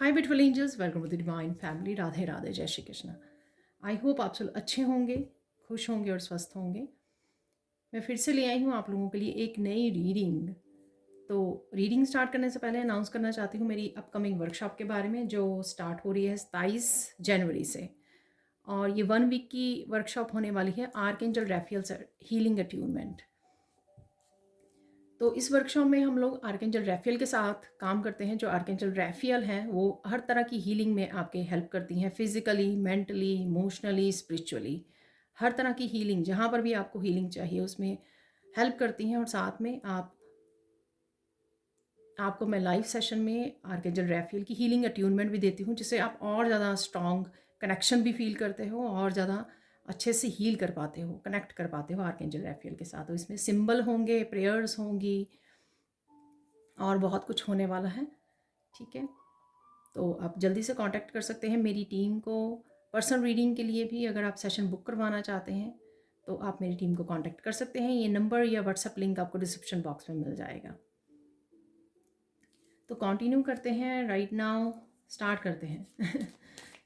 Hi beautiful angels, welcome to the divine family. Radhe Radhe, जय Shri Krishna. I hope आप सब अच्छे होंगे, खुश होंगे और स्वस्थ होंगे। मैं फिर से ले आई हूँ आप लोगों के लिए एक नई रीडिंग। तो रीडिंग स्टार्ट करने से पहले अनाउंस करना चाहती हूँ मेरी अपकमिंग वर्कशॉप के बारे में, जो स्टार्ट हो रही है 27 जनवरी से। और ये 1 वीक की वर्कशॉप होने वाली है, आर्कएंजल रैफियल हीलिंग अट्यूनमेंट। तो इस वर्कशॉप में हम लोग आर्कएंजल रैफियल के साथ काम करते हैं। जो आर्कएंजल रैफियल हैं वो हर तरह की हीलिंग में आपके हेल्प करती हैं, फिजिकली, मेंटली, इमोशनली, स्पिरिचुअली। हर तरह की हीलिंग, जहाँ पर भी आपको हीलिंग चाहिए उसमें हेल्प करती हैं। और साथ में आपको मैं लाइव सेशन में आर्कएंजल रैफियल की हीलिंग अट्यूनमेंट भी देती हूँ, जिससे आप और ज़्यादा स्ट्रॉन्ग कनेक्शन भी फील करते हो और ज़्यादा अच्छे से हील कर पाते हो, कनेक्ट कर पाते हो आर्कएंजल रैफियल के साथ। तो इसमें सिंबल होंगे, प्रेयर्स होंगी और बहुत कुछ होने वाला है। ठीक है, तो आप जल्दी से कांटेक्ट कर सकते हैं मेरी टीम को। पर्सनल रीडिंग के लिए भी अगर आप सेशन बुक करवाना चाहते हैं तो आप मेरी टीम को कांटेक्ट कर सकते हैं। ये नंबर या व्हाट्सएप लिंक आपको डिस्क्रिप्शन बॉक्स में मिल जाएगा। तो कंटिन्यू करते हैं, राइट नाउ स्टार्ट करते हैं।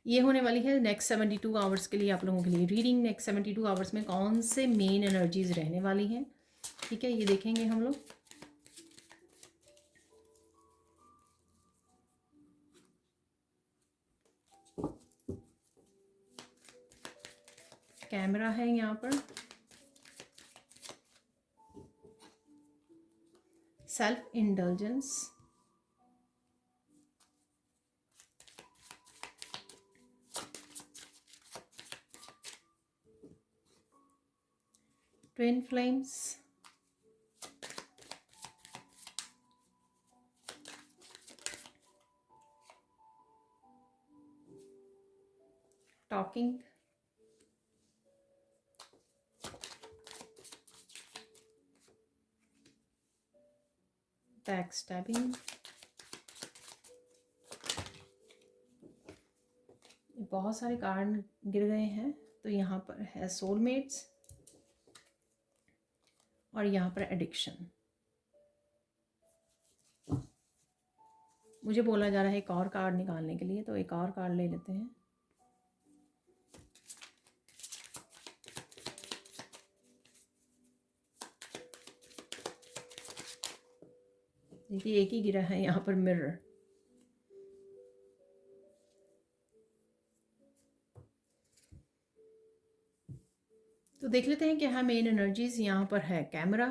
ये होने वाली है नेक्स्ट 72 आवर्स के लिए आप लोगों के लिए रीडिंग। नेक्स्ट 72 आवर्स में कौन से मेन एनर्जीज रहने वाली हैं, ठीक है, ये देखेंगे हम लोग। कैमरा है यहाँ पर, self indulgence, twin flames, talking, back stabbing. बहुत सारे कार्ड गिर गए हैं। तो यहाँ पर है सोलमेट्स और यहाँ पर एडिक्शन। मुझे बोला जा रहा है एक और कार्ड निकालने के लिए, तो एक और कार्ड ले लेते हैं। देखिए एक ही गिरा है यहाँ पर, मिरर। तो देख लेते हैं कि हाँ मेन एनर्जीज यहाँ पर है। कैमरा,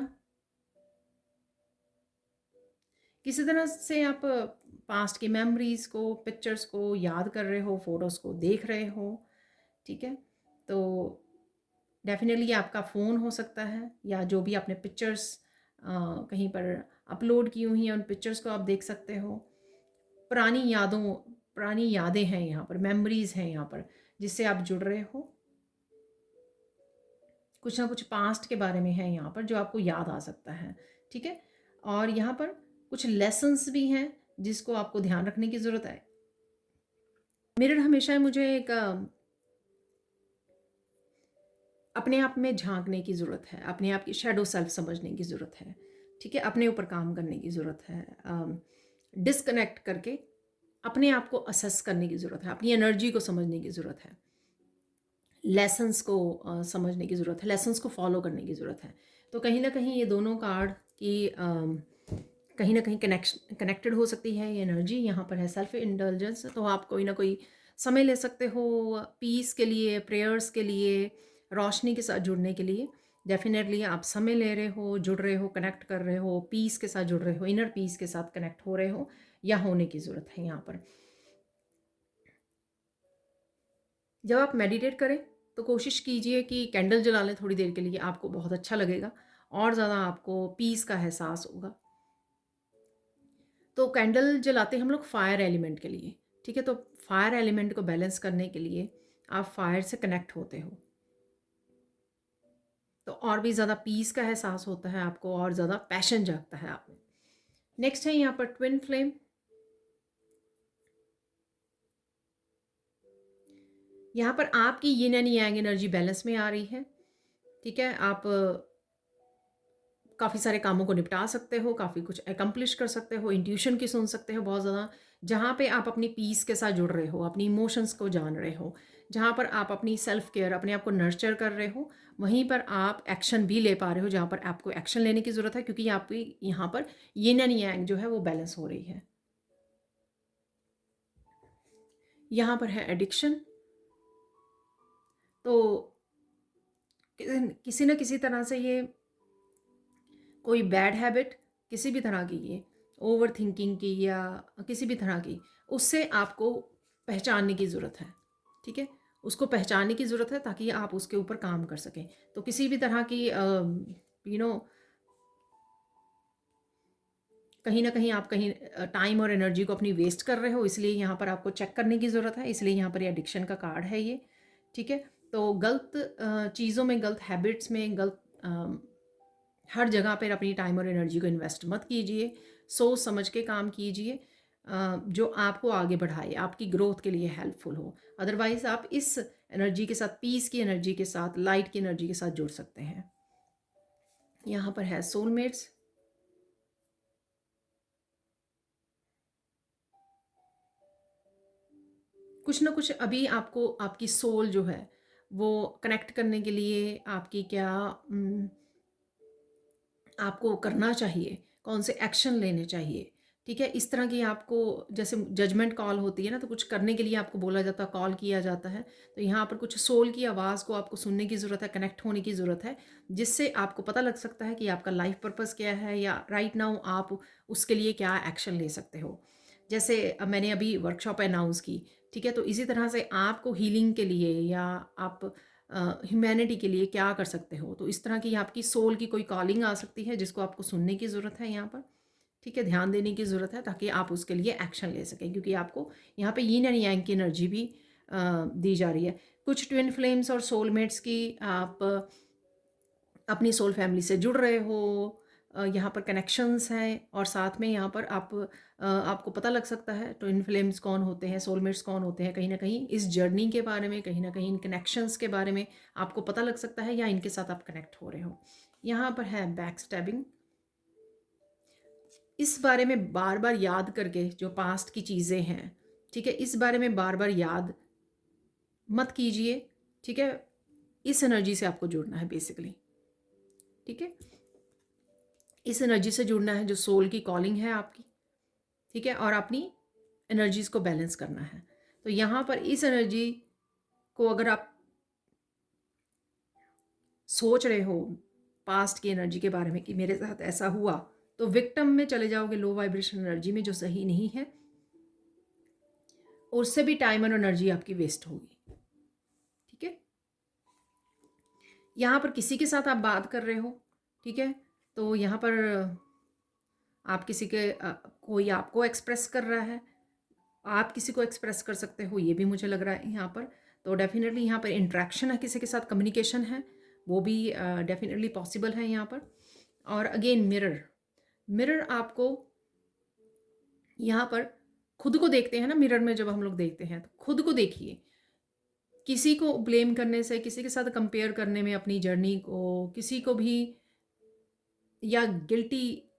किसी तरह से आप पास्ट की मेमोरीज को, पिक्चर्स को याद कर रहे हो, फोटोज़ को देख रहे हो। ठीक है, तो डेफिनेटली आपका फ़ोन हो सकता है, या जो भी आपने पिक्चर्स कहीं पर अपलोड की हुई हैं उन पिक्चर्स को आप देख सकते हो। पुरानी यादें हैं यहाँ पर, मेमोरीज़ हैं यहाँ पर, जिससे आप जुड़ रहे हो। कुछ ना कुछ पास्ट के बारे में है यहाँ पर जो आपको याद आ सकता है। ठीक है, और यहाँ पर कुछ लेसन्स भी हैं जिसको आपको ध्यान रखने की ज़रूरत है। मिरर हमेशा मुझे एक अपने आप में झांकने की ज़रूरत है, अपने आप की शैडो सेल्फ समझने की ज़रूरत है। ठीक है, अपने ऊपर काम करने की ज़रूरत है। डिस्कनेक्ट करके अपने आप को असेस करने की ज़रूरत है, अपनी एनर्जी को समझने की ज़रूरत है, लेसन्स को समझने की ज़रूरत है, लेसन्स को फॉलो करने की ज़रूरत है। तो कहीं ना कहीं ये दोनों कार्ड की कहीं ना कहीं कनेक्टेड हो सकती है ये एनर्जी। यहाँ पर है सेल्फ इंडल्जेंस, तो आप कोई ना कोई समय ले सकते हो पीस के लिए, प्रेयर्स के लिए, रोशनी के साथ जुड़ने के लिए। डेफिनेटली आप समय ले रहे हो, जुड़ रहे हो, कनेक्ट कर रहे हो, पीस के साथ जुड़ रहे हो, इनर पीस के साथ कनेक्ट हो रहे हो, या होने की ज़रूरत है यहाँ पर। जब आप मेडिटेट करें तो कोशिश कीजिए कि कैंडल जला लें थोड़ी देर के लिए, आपको बहुत अच्छा लगेगा और ज़्यादा आपको पीस का एहसास होगा। तो कैंडल जलाते हम लोग फायर एलिमेंट के लिए। ठीक है, तो फायर एलिमेंट को बैलेंस करने के लिए आप फायर से कनेक्ट होते हो, तो और भी ज़्यादा पीस का एहसास होता है आपको, और ज़्यादा पैशन जागता है आप में। नेक्स्ट है यहाँ पर ट्विन फ्लेम। यहाँ पर आपकी yin and yang energy balance में आ रही है। ठीक है, आप काफ़ी सारे कामों को निपटा सकते हो, काफ़ी कुछ एकम्प्लिश कर सकते हो, इंट्यूशन की सुन सकते हो बहुत ज़्यादा। जहाँ पे आप अपनी पीस के साथ जुड़ रहे हो, अपनी इमोशंस को जान रहे हो, जहाँ पर आप अपनी सेल्फ केयर, अपने आप को नर्चर कर रहे हो, वहीं पर आप एक्शन भी ले पा रहे हो जहाँ पर आपको एक्शन लेने की ज़रूरत है, क्योंकि आपकी यहाँ पर यिन एंड यांग जो है वो बैलेंस हो रही है। यहाँ पर है एडिक्शन। तो किसी न किसी तरह से ये कोई बैड हैबिट, किसी भी तरह की, ये ओवर थिंकिंग की या किसी भी तरह की, उससे आपको पहचानने की ज़रूरत है। ठीक है, उसको पहचानने की ज़रूरत है ताकि आप उसके ऊपर काम कर सकें। तो किसी भी तरह की यू नो कहीं ना कहीं आप कहीं टाइम और एनर्जी को अपनी वेस्ट कर रहे हो, इसलिए यहाँ पर आपको चेक करने की ज़रूरत है। इसलिए यहाँ पर ये एडिक्शन का कार्ड है ये। ठीक है, तो गलत चीज़ों में, गलत हैबिट्स में, गलत हर जगह पर अपनी टाइम और एनर्जी को इन्वेस्ट मत कीजिए। सोच समझ के काम कीजिए जो आपको आगे बढ़ाए, आपकी ग्रोथ के लिए हेल्पफुल हो। अदरवाइज़ आप इस एनर्जी के साथ, पीस की एनर्जी के साथ, लाइट की एनर्जी के साथ जुड़ सकते हैं। यहाँ पर है सोलमेट्स। कुछ ना कुछ अभी आपको, आपकी सोल जो है वो कनेक्ट करने के लिए आपकी क्या आपको करना चाहिए, कौन से एक्शन लेने चाहिए। ठीक है, इस तरह की आपको, जैसे जजमेंट कॉल होती है ना, तो कुछ करने के लिए आपको बोला जाता है, कॉल किया जाता है। तो यहाँ पर कुछ सोल की आवाज़ को आपको सुनने की ज़रूरत है, कनेक्ट होने की ज़रूरत है, जिससे आपको पता लग सकता है कि आपका लाइफ पर्पस क्या है, या राइट नाउ आप उसके लिए क्या एक्शन ले सकते हो। जैसे मैंने अभी वर्कशॉप अनाउंस की, ठीक है, तो इसी तरह से आपको हीलिंग के लिए या आप ह्यूमैनिटी के लिए क्या कर सकते हो, तो इस तरह की आपकी सोल की कोई कॉलिंग आ सकती है जिसको आपको सुनने की ज़रूरत है यहाँ पर। ठीक है, ध्यान देने की ज़रूरत है ताकि आप उसके लिए एक्शन ले सकें, क्योंकि आपको यहाँ पे यीन एंड यांग की एनर्जी भी दी जा रही है। कुछ ट्विन फ्लेम्स और सोलमेट्स की आप अपनी सोल फैमिली से जुड़ रहे हो, यहाँ पर कनेक्शंस हैं, और साथ में यहाँ पर आपको पता लग सकता है ट्विन फ्लेम्स कौन होते हैं, सोलमेट्स कौन होते हैं। कहीं ना कहीं इस जर्नी के बारे में, कहीं ना कहीं इन कनेक्शंस के बारे में आपको पता लग सकता है, या इनके साथ आप कनेक्ट हो रहे हो। यहाँ पर है बैक स्टैबिंग। इस बारे में बार बार याद करके, जो पास्ट की चीज़ें हैं, ठीक है, इस बारे में बार बार याद मत कीजिए। ठीक है, इस एनर्जी से आपको जुड़ना है बेसिकली। ठीक है, इस एनर्जी से जुड़ना है जो सोल की कॉलिंग है आपकी। ठीक है, और अपनी एनर्जीज को बैलेंस करना है। तो यहाँ पर इस एनर्जी को अगर आप सोच रहे हो पास्ट की एनर्जी के बारे में कि मेरे साथ ऐसा हुआ, तो विक्टिम में चले जाओगे, लो वाइब्रेशन एनर्जी में, जो सही नहीं है। और उससे भी टाइम और एनर्जी आपकी वेस्ट होगी। ठीक है, यहाँ पर किसी के साथ आप बात कर रहे हो, ठीक है, तो यहाँ पर आप किसी के कोई आपको एक्सप्रेस कर रहा है, आप किसी को एक्सप्रेस कर सकते हो, ये भी मुझे लग रहा है यहाँ पर। तो डेफिनेटली यहाँ पर इंट्रैक्शन है, किसी के साथ कम्युनिकेशन है, वो भी डेफिनेटली पॉसिबल है यहाँ पर। और अगेन मिरर, मिरर आपको यहाँ पर खुद को देखते हैं ना, मिरर में जब हम लोग देखते हैं तो खुद को देखिए। किसी को ब्लेम करने से, किसी के साथ कंपेयर करने में अपनी जर्नी को, किसी को भी, या गिल्टी,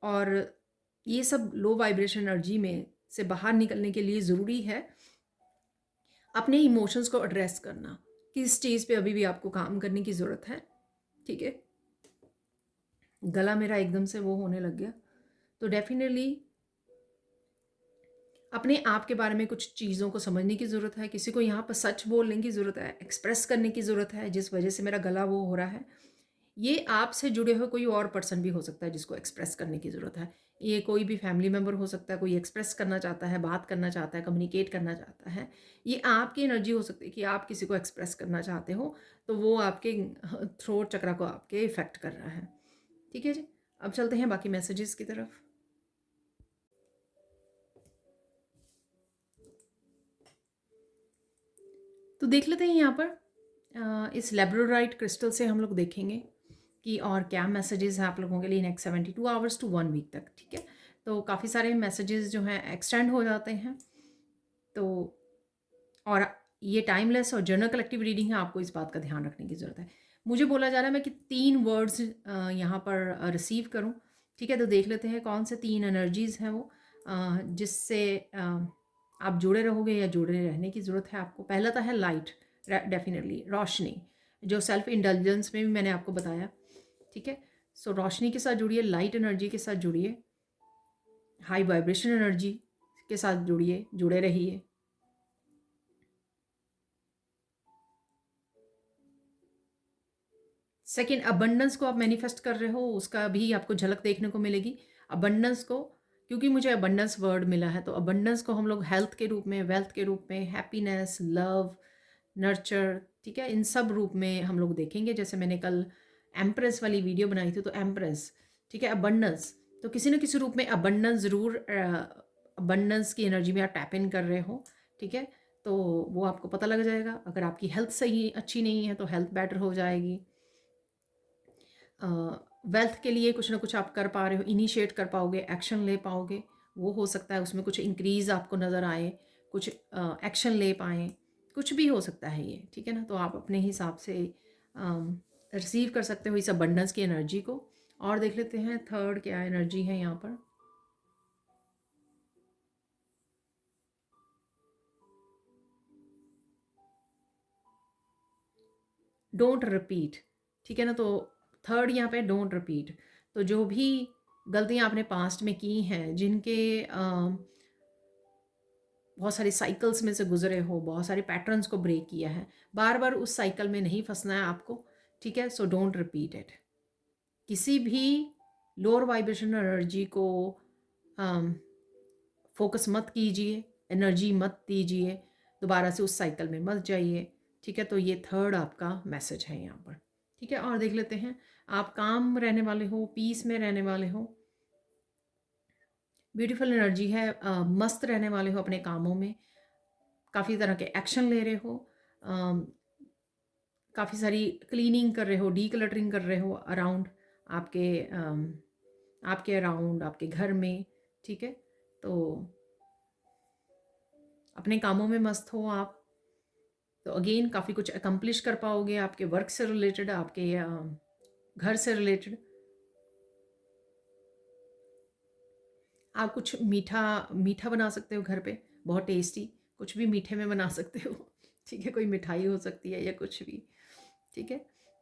और ये सब लो वाइब्रेशन एनर्जी में से बाहर निकलने के लिए ज़रूरी है अपने इमोशंस को एड्रेस करना। किस चीज़ पे अभी भी आपको काम करने की ज़रूरत है। ठीक है, गला मेरा एकदम से वो होने लग गया। तो डेफिनेटली अपने आप के बारे में कुछ चीज़ों को समझने की ज़रूरत है, किसी को यहाँ पर सच बोलने की ज़रूरत है, एक्सप्रेस करने की ज़रूरत है, जिस वजह से मेरा गला वो हो रहा है। ये आपसे जुड़े हुए कोई और पर्सन भी हो सकता है जिसको एक्सप्रेस करने की ज़रूरत है। ये कोई भी फैमिली मेम्बर हो सकता है, कोई एक्सप्रेस करना चाहता है, बात करना चाहता है, कम्युनिकेट करना चाहता है। ये आपकी एनर्जी हो सकती है कि आप किसी को एक्सप्रेस करना चाहते हो, तो वो आपके थ्रोट चक्रा को आपके इफ़ेक्ट कर रहा है। ठीक है जी, अब चलते हैं बाकी मैसेजेस की तरफ। तो देख लेते हैं यहाँ पर इस लेब्रोराइट क्रिस्टल से हम लोग देखेंगे कि और क्या मैसेजेस हैं आप लोगों के लिए नेक्स्ट 72 आवर्स टू 1 वीक तक। ठीक है, तो काफ़ी सारे मैसेजेस जो हैं एक्सटेंड हो जाते हैं। तो और ये टाइमलेस और जनरल कलेक्टिव रीडिंग है, आपको इस बात का ध्यान रखने की ज़रूरत है। मुझे बोला जा रहा है मैं कि 3 वर्ड्स यहाँ पर रिसीव करूँ, ठीक है? तो देख लेते हैं कौन से 3 एनर्जीज़ हैं वो जिससे आप जुड़े रहोगे या जुड़े रहने की ज़रूरत है आपको। पहला तो है लाइट, डेफ़िनेटली रोशनी, जो सेल्फ इंडल्जेंस में भी मैंने आपको बताया, ठीक है? सो रोशनी के साथ जुड़िए, लाइट एनर्जी के साथ जुड़िए, हाई वाइब्रेशन एनर्जी के साथ जुड़िए, जुड़े रहिए। सेकंड, अबंडेंस को आप मैनिफेस्ट कर रहे हो, उसका भी आपको झलक देखने को मिलेगी। अबंडेंस को, क्योंकि मुझे अबंडेंस वर्ड मिला है, तो अबंडेंस को हम लोग हेल्थ के रूप में, वेल्थ के रूप में, हैप्पीनेस, लव, नर्चर, ठीक है, इन सब रूप में हम लोग देखेंगे। जैसे मैंने कल एम्प्रेस वाली वीडियो बनाई थी, तो एम्प्रेस, ठीक है, अबंडेंस, तो किसी न किसी रूप में अबंडेंस ज़रूर, अबंडेंस की एनर्जी में आप टैप इन कर रहे हो, ठीक है? तो वो आपको पता लग जाएगा। अगर आपकी हेल्थ सही अच्छी नहीं है तो हेल्थ बेटर हो जाएगी। वेल्थ के लिए कुछ ना कुछ आप कर पा रहे हो, इनिशिएट कर पाओगे, एक्शन ले पाओगे, वो हो सकता है। उसमें कुछ इंक्रीज़ आपको नज़र आए, कुछ एक्शन ले पाएँ, कुछ भी हो सकता है ये, ठीक है ना? तो आप अपने हिसाब से रिसीव कर सकते हो इस अबंडेंस की एनर्जी को। और देख लेते हैं थर्ड क्या एनर्जी है यहाँ पर। डोंट रिपीट, ठीक है ना? तो थर्ड यहाँ पे डोंट रिपीट। तो जो भी गलतियाँ आपने पास्ट में की हैं, जिनके बहुत सारी साइकिल्स में से गुजरे हो, बहुत सारे पैटर्न्स को ब्रेक किया है, बार बार उस साइकिल में नहीं फंसना है आपको, ठीक है? So don't repeat it. किसी भी लोअर वाइब्रेशन एनर्जी को फोकस मत कीजिए, एनर्जी मत दीजिए, दोबारा से उस साइकिल में मत जाइए, ठीक है? तो ये थर्ड आपका मैसेज है यहाँ पर, ठीक है? और देख लेते हैं, आप काम रहने वाले हो, पीस में रहने वाले हो, ब्यूटीफुल एनर्जी है, मस्त रहने वाले हो अपने कामों में, काफ़ी तरह के एक्शन ले रहे हो, काफ़ी सारी क्लीनिंग कर रहे हो, डीक्लटरिंग कर रहे हो अराउंड आपके आपके अराउंड आपके घर में, ठीक है? तो अपने कामों में मस्त हो आप, तो अगेन काफ़ी कुछ अकम्प्लिश कर पाओगे आपके वर्क से रिलेटेड, आपके घर से रिलेटेड। आप कुछ मीठा मीठा बना सकते हो घर पे, बहुत टेस्टी, कुछ भी मीठे में बना सकते हो, ठीक है? कोई मिठाई हो सकती है या कुछ भी, ठीक है?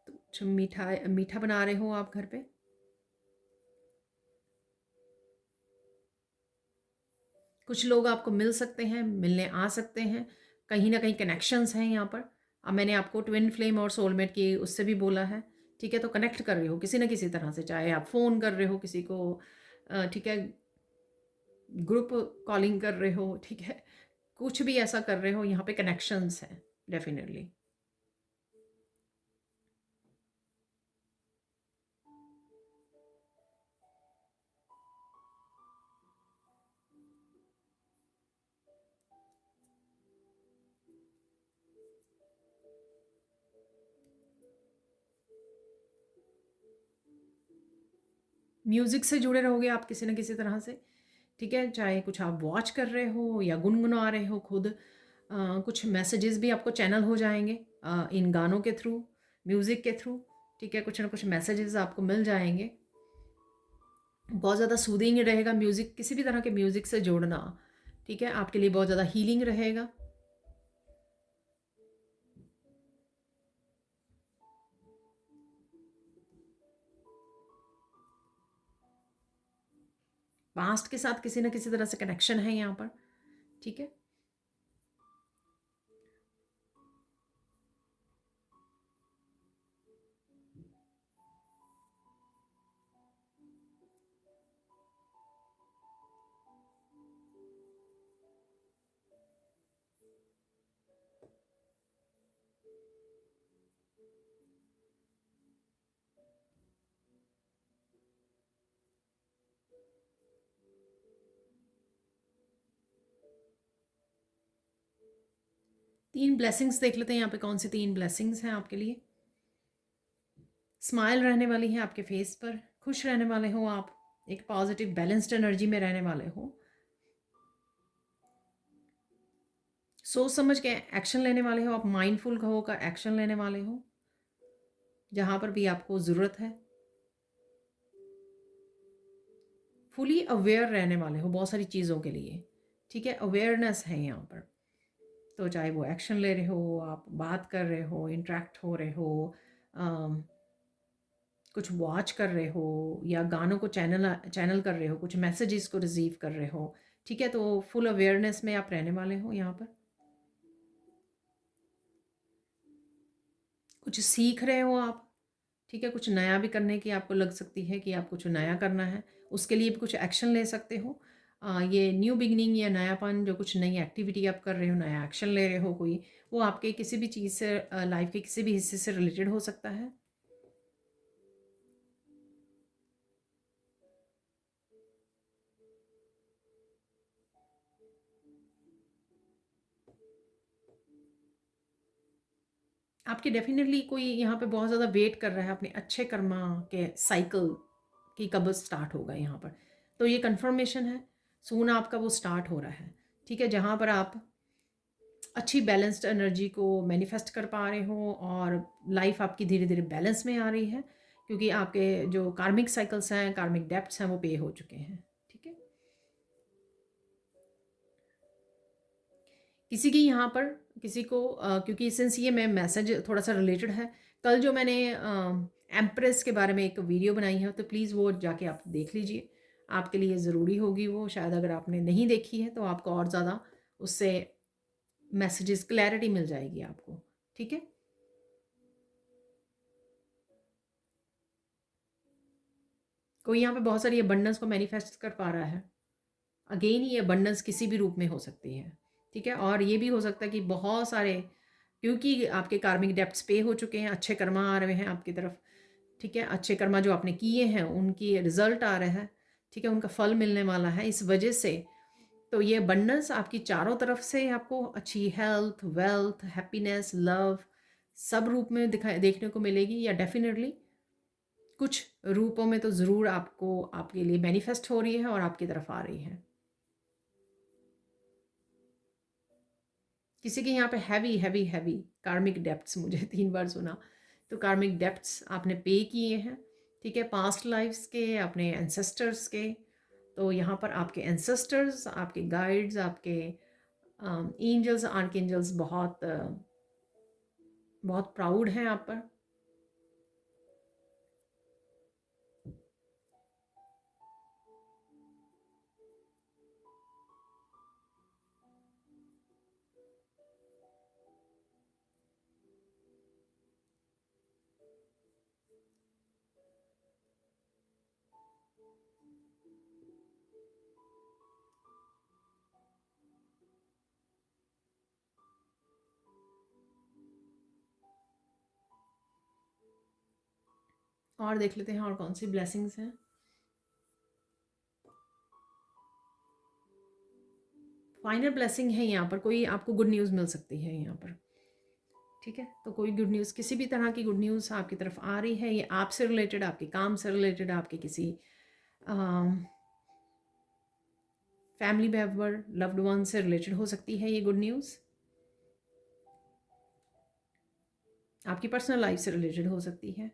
तो कुछ मीठा मीठा बना रहे हो आप घर पे। कुछ लोग आपको मिल सकते हैं, मिलने आ सकते हैं, कहीं ना कहीं कनेक्शंस हैं यहाँ पर। अब मैंने आपको ट्विन फ्लेम और सोलमेट की उससे भी बोला है, ठीक है? तो कनेक्ट कर रहे हो किसी ना किसी तरह से, चाहे आप फ़ोन कर रहे हो किसी को, ठीक है, ग्रुप कॉलिंग कर रहे हो, ठीक है, कुछ भी ऐसा कर रहे हो, यहाँ पे कनेक्शंस हैं डेफिनेटली। म्यूज़िक से जुड़े रहोगे आप किसी न किसी तरह से, ठीक है? चाहे कुछ आप वॉच कर रहे हो या गुनगुना रहे हो खुद, कुछ मैसेजेस भी आपको चैनल हो जाएंगे इन गानों के थ्रू, म्यूज़िक के थ्रू, ठीक है? कुछ ना कुछ मैसेजेस आपको मिल जाएंगे। बहुत ज़्यादा सूदिंग रहेगा म्यूज़िक, किसी भी तरह के म्यूज़िक से जोड़ना, ठीक है? आपके लिए बहुत ज़्यादा हीलिंग रहेगा। पास्ट के साथ किसी न किसी तरह से कनेक्शन है यहाँ पर, ठीक है? 3 ब्लेसिंग्स देख लेते हैं यहाँ पे, कौन सी 3 ब्लेसिंग्स हैं आपके लिए। स्माइल रहने वाली है आपके फेस पर, खुश रहने वाले हो आप, एक पॉजिटिव बैलेंस्ड एनर्जी में रहने वाले हो, सोच समझ के एक्शन लेने वाले हो आप, माइंडफुल होकर एक्शन लेने वाले हो, जहाँ पर भी आपको ज़रूरत है। फुली अवेयर रहने वाले हो बहुत सारी चीज़ों के लिए, ठीक है, अवेयरनेस है यहाँ पर। तो चाहे वो एक्शन ले रहे हो, आप बात कर रहे हो, इंटरेक्ट हो रहे हो, अम, कुछ वॉच कर रहे हो, या गानों को चैनल चैनल कर रहे हो, कुछ मैसेजेस को रिसीव कर रहे हो, ठीक है, तो फुल अवेयरनेस में आप रहने वाले हो यहाँ पर। कुछ सीख रहे हो आप, ठीक है, कुछ नया भी करने की आपको लग सकती है कि आप कुछ नया करना है, उसके लिए भी कुछ एक्शन ले सकते हो। ये न्यू बिगनिंग या नयापन, जो कुछ नई एक्टिविटी आप कर रहे हो, नया एक्शन ले रहे हो कोई, वो आपके किसी भी चीज़ से, लाइफ के किसी भी हिस्से से रिलेटेड हो सकता है। आपकी डेफिनेटली कोई यहाँ पे बहुत ज़्यादा वेट कर रहा है अपने अच्छे कर्मा के साइकिल की कब स्टार्ट होगा यहाँ पर। तो ये कंफर्मेशन है, सून आपका वो स्टार्ट हो रहा है, ठीक है, जहाँ पर आप अच्छी बैलेंस्ड एनर्जी को मैनिफेस्ट कर पा रहे हो और लाइफ आपकी धीरे धीरे बैलेंस में आ रही है, क्योंकि आपके जो कार्मिक साइकिल्स हैं, कार्मिक डेप्ट्स हैं, वो पे हो चुके हैं, ठीक है। किसी की यहाँ पर किसी को क्योंकि सिंस ये मैं मैसेज थोड़ा सा रिलेटेड है, कल जो मैंने एम्प्रेस के बारे में एक वीडियो बनाई है, तो प्लीज़ वो जाके आप देख लीजिए, आपके लिए ज़रूरी होगी वो। शायद अगर आपने नहीं देखी है तो आपको और ज़्यादा उससे मैसेजेस क्लैरिटी मिल जाएगी आपको, ठीक है। कोई यहाँ पे बहुत सारी अबंडेंस को मैनिफेस्ट कर पा रहा है। अगेन ये अबंडेंस किसी भी रूप में हो सकती है, ठीक है, और ये भी हो सकता है कि बहुत सारे, क्योंकि आपके कार्मिक डेप्ट्स पे हो चुके हैं, अच्छे कर्मा आ रहे हैं आपकी तरफ, ठीक है, अच्छे कर्मा जो आपने किए हैं उनकी रिजल्ट आ रहा है, ठीक है, उनका फल मिलने वाला है इस वजह से। तो ये अबंडेंस आपकी चारों तरफ से आपको अच्छी हेल्थ, वेल्थ, हैप्पीनेस, लव सब रूप में दिखाई देखने को मिलेगी, या डेफिनेटली कुछ रूपों में तो ज़रूर आपको आपके लिए मैनिफेस्ट हो रही है और आपकी तरफ आ रही है। किसी के यहाँ पे हैवी हैवी हैवी कार्मिक डेप्ट्स, मुझे 3 बार सुना, तो कार्मिक डेप्ट्स आपने पे किए हैं, ठीक है, पास्ट लाइफ्स के, अपने एंसेस्टर्स के। तो यहाँ पर आपके एंसेस्टर्स, आपके गाइड्स, आपके एंजल्स, आर्कएंजल्स बहुत बहुत प्राउड हैं आप पर। और देख लेते हैं और कौन सी ब्लेसिंग्स हैं। फाइनल ब्लेसिंग है यहाँ पर, कोई आपको गुड न्यूज़ मिल सकती है यहाँ पर, ठीक है, तो कोई गुड न्यूज़, किसी भी तरह की गुड न्यूज़ आपकी तरफ आ रही है, ये आपसे रिलेटेड, आपके काम से रिलेटेड, आपके किसी फैमिली मेम्बर, लव्ड वन से रिलेटेड हो सकती है ये गुड न्यूज़, आपकी पर्सनल लाइफ से रिलेटेड हो सकती है।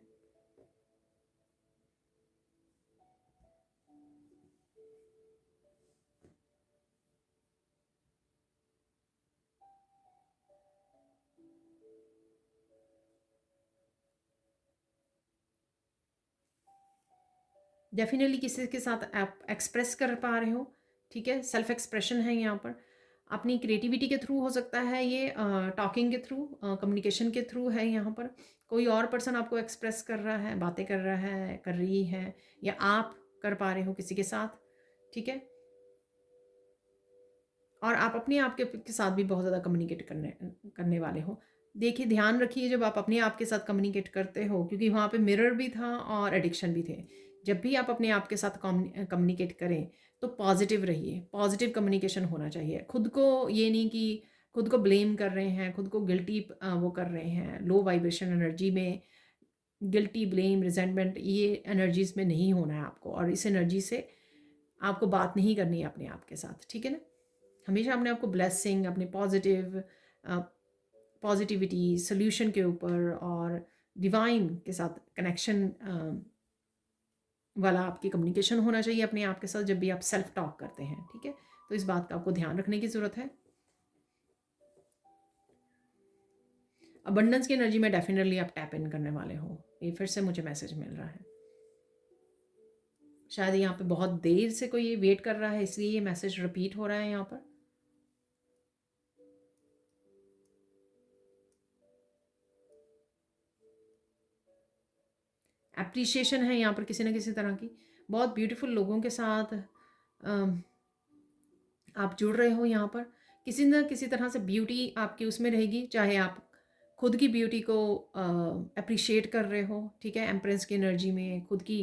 डेफिनेटली किसी के साथ आप एक्सप्रेस कर पा रहे हो, ठीक है, सेल्फ एक्सप्रेशन है यहाँ पर, अपनी क्रिएटिविटी के थ्रू हो सकता है ये, टॉकिंग के थ्रू, कम्युनिकेशन के थ्रू है यहाँ पर। कोई और पर्सन आपको एक्सप्रेस कर रहा है, बातें कर रहा है, कर रही है, या आप कर पा रहे हो किसी के साथ, ठीक है, और आप अपने आप के साथ भी बहुत ज़्यादा कम्युनिकेट करने करने वाले हो। देखिए, ध्यान रखिए जब आप अपने आप के साथ कम्युनिकेट करते हो, क्योंकि वहाँ पे मिरर भी था और एडिक्शन भी थे। जब भी आप अपने आप के साथ कम्युनिकेट करें तो पॉजिटिव रहिए, पॉजिटिव कम्युनिकेशन होना चाहिए। खुद को ये नहीं कि खुद को ब्लेम कर रहे हैं, खुद को गिल्टी वो कर रहे हैं, लो वाइब्रेशन एनर्जी में गिल्टी, ब्लेम, रिजेंटमेंट, ये एनर्जीज में नहीं होना है आपको, और इस एनर्जी से आपको बात नहीं करनी है अपने आप के साथ, ठीक है ना। हमेशा अपने आप को ब्लेसिंग, अपने पॉजिटिविटी, सोल्यूशन के ऊपर और डिवाइन के साथ कनेक्शन वाला आपकी कम्युनिकेशन होना चाहिए अपने आप के साथ जब भी आप सेल्फ टॉक करते हैं, ठीक है। तो इस बात का आपको ध्यान रखने की ज़रूरत है। अबंडेंस की एनर्जी में डेफिनेटली आप टैप इन करने वाले हो, ये फिर से मुझे मैसेज मिल रहा है। शायद यहाँ पे बहुत देर से कोई वेट कर रहा है, इसलिए ये मैसेज रिपीट हो रहा है यहाँ पर। एप्रिसिएशन है यहाँ पर किसी न किसी तरह की, बहुत ब्यूटीफुल लोगों के साथ आप जुड़ रहे हो यहाँ पर। किसी न किसी तरह से ब्यूटी आपकी उसमें रहेगी, चाहे आप खुद की ब्यूटी को अप्रिशिएट कर रहे हो, ठीक है। एम्प्रेस की एनर्जी में खुद की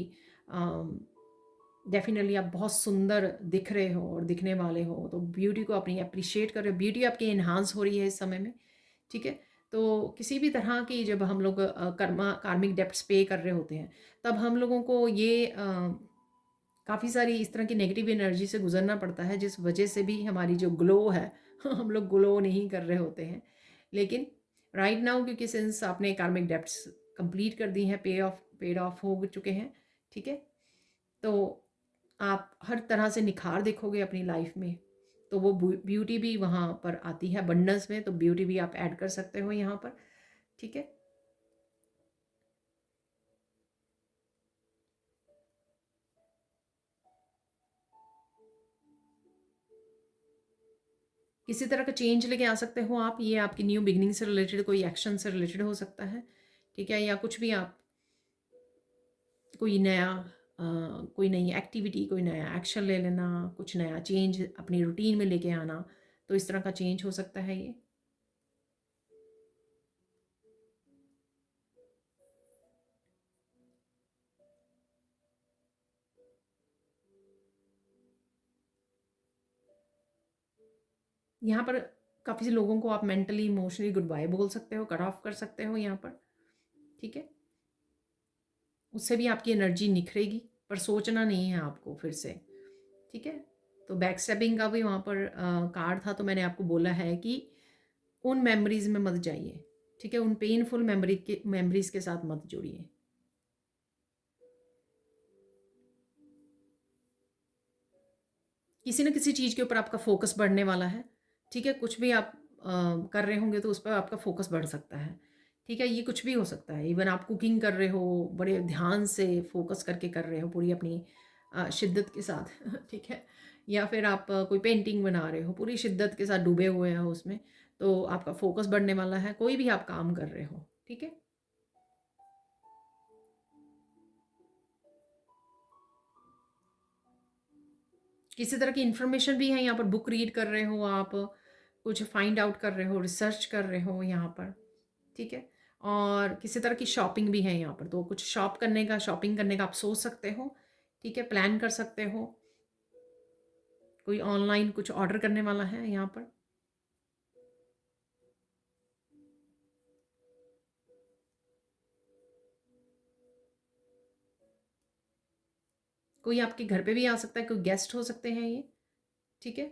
डेफिनेटली आप बहुत सुंदर दिख रहे हो और दिखने वाले हो, तो ब्यूटी को अपनी अप्रिशिएट कर रहे हो, ब्यूटी आपकी इन्हांस हो रही है इस समय में, ठीक है। तो किसी भी तरह की जब हम लोग कार्मिक डेप्ट्स पे कर रहे होते हैं, तब हम लोगों को ये काफ़ी सारी इस तरह की नेगेटिव एनर्जी से गुजरना पड़ता है, जिस वजह से भी हमारी जो ग्लो है हम लोग ग्लो नहीं कर रहे होते हैं। लेकिन राइट नाउ, क्योंकि सिंस आपने कार्मिक डेप्ट्स कंप्लीट कर दी हैं, पेड ऑफ हो चुके हैं, ठीक है, तो आप हर तरह से निखार देखोगे अपनी लाइफ में। तो वो ब्यूटी भी वहाँ पर आती है अबंडेंस में, तो ब्यूटी भी आप ऐड कर सकते हो यहाँ पर, ठीक है। किसी तरह का चेंज लेके आ सकते हो आप, ये आपकी न्यू बिगनिंग से रिलेटेड कोई एक्शन से रिलेटेड हो सकता है, ठीक है। या कुछ भी आप कोई नया कोई नई एक्टिविटी, कोई नया एक्शन ले लेना, कुछ नया चेंज अपनी रूटीन में लेके आना, तो इस तरह का चेंज हो सकता है ये। यहाँ पर काफ़ी से लोगों को आप मेंटली इमोशनली गुड बाय बोल सकते हो, कट ऑफ कर सकते हो यहाँ पर, ठीक है। उससे भी आपकी एनर्जी निखरेगी, पर सोचना नहीं है आपको फिर से, ठीक है। तो बैक स्टेपिंग का भी वहाँ पर कार्ड था, तो मैंने आपको बोला है कि उन मेमोरीज में मत जाइए, ठीक है। उन पेनफुल मेमोरीज के साथ मत जुड़िए। किसी न किसी चीज़ के ऊपर आपका फोकस बढ़ने वाला है, ठीक है। कुछ भी आप कर रहे होंगे तो उस पर आपका फोकस बढ़ सकता है, ठीक है। ये कुछ भी हो सकता है, इवन आप कुकिंग कर रहे हो, बड़े ध्यान से फोकस करके कर रहे हो पूरी अपनी शिद्दत के साथ ठीक है। या फिर आप कोई पेंटिंग बना रहे हो, पूरी शिद्दत के साथ डूबे हुए हो उसमें, तो आपका फोकस बढ़ने वाला है। कोई भी आप काम कर रहे हो, ठीक है। किसी तरह की इन्फॉर्मेशन भी है यहाँ पर, बुक रीड कर रहे हो आप, कुछ फाइंड आउट कर रहे हो, रिसर्च कर रहे हो यहाँ पर, ठीक है। और किसी तरह की शॉपिंग भी है यहाँ पर, तो कुछ शॉपिंग करने का आप सोच सकते हो, ठीक है, प्लान कर सकते हो। कोई ऑनलाइन कुछ ऑर्डर करने वाला है यहाँ पर। कोई आपके घर पे भी आ सकता है, कोई गेस्ट हो सकते हैं ये, ठीक है।